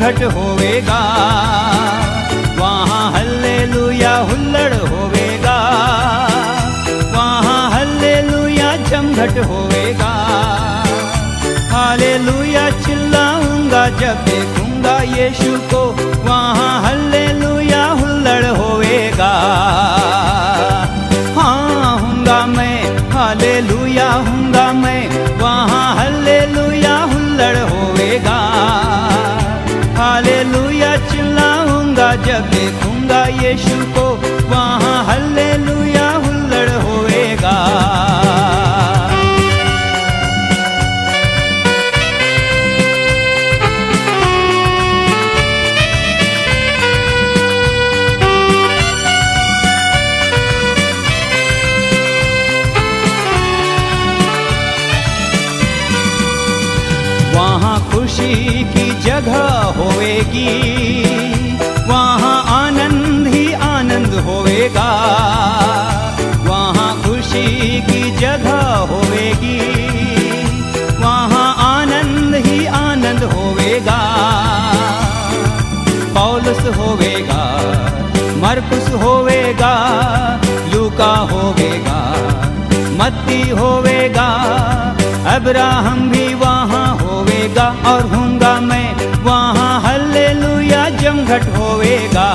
जमघट होवेगा। वहाँ हल्लेलुया हुल्लड़ होवेगा, वहाँ हल्लेलुया जमघट होवेगा। हालेलुया चिल्लाऊंगा जब देखूंगा यीशु को, वहाँ हल्लेलुया हुल्लड़ होवेगा। हाँ हूँगा मैं, हालेलुया हूँगा मैं, वहाँ हल्लेलुया हुल्लड़ होवेगा। हालेलुया चिल्लाऊंगा जब देखूंगा यीशु को, वहाँ हल्लेलुया हुल्लड़ होवेगा। वहाँ खुशी की जगह होवेगी, वहाँ आनंद ही आनंद होवेगा। वहाँ खुशी की जगह होवेगी, वहाँ आनंद ही आनंद होवेगा। पौलुस होवेगा, मरकुस होवेगा, लूका होवेगा, मत्ती होवेगा, अब्राहम भी वहाँ होवेगा। और हूँगा मैं, वहाँ हल्लेलुया जमघट होवेगा।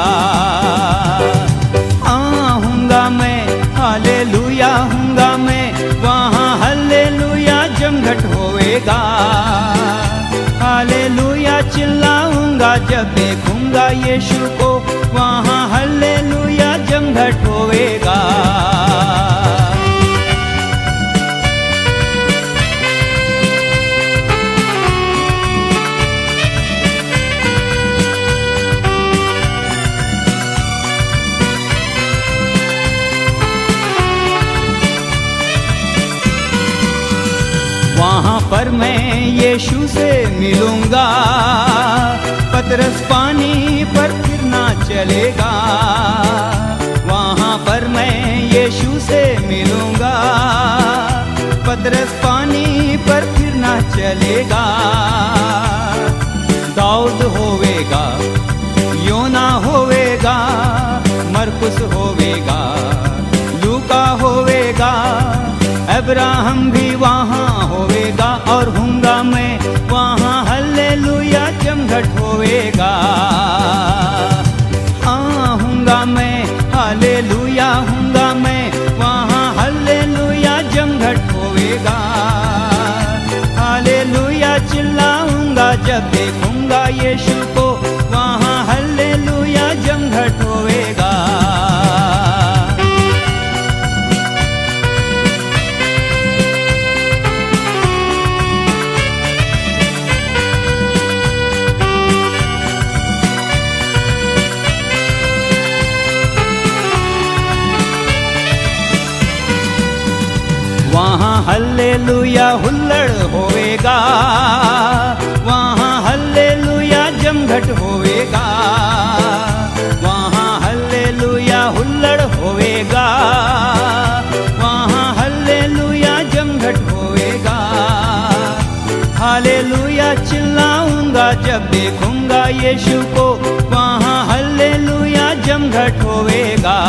हूँगा मैं, हालेलुया हूँगा मैं, वहाँ हल्लेलुया जमघट होवेगा। हालेलुया चिल्लाऊंगा जब देखूंगा यीशु को, वहाँ हल्लेलुया जमघट होवेगा। वहाँ पर मैं यीशु से मिलूंगा, पतरस पानी पर फिर ना चलेगा। वहाँ पर मैं यीशु से मिलूंगा, पतरस पानी पर फिर ना चलेगा। दाऊद होवेगा, योना होवेगा, मरकुस होवेगा, लूका होवेगा, अब्राहम भी वहाँ होवेगा। और हूँगा मैं, वहाँ हल्लेलुया जमघट होवेगा। हाँ हूँगा मैं, हालेलुया हूँगा मैं, वहाँ हल्लेलुया जमघट होवेगा। हालेलुया चिल्लाऊंगा जब देखूंगा यीशु को, वहाँ हल्लेलुया जमघट होवेगा। वहाँ हल्लेलुया हुल्लड़ होवेगा, वहाँ हल्लेलुया जमघट होवेगा। वहाँ हल्लेलुया हुल्लड़ होवेगा, वहाँ हल्लेलुया जमघट होवेगा। हालेलुया चिल्लाऊंगा जब देखूंगा यीशु को, वहाँ हल्लेलुया जमघट होवेगा।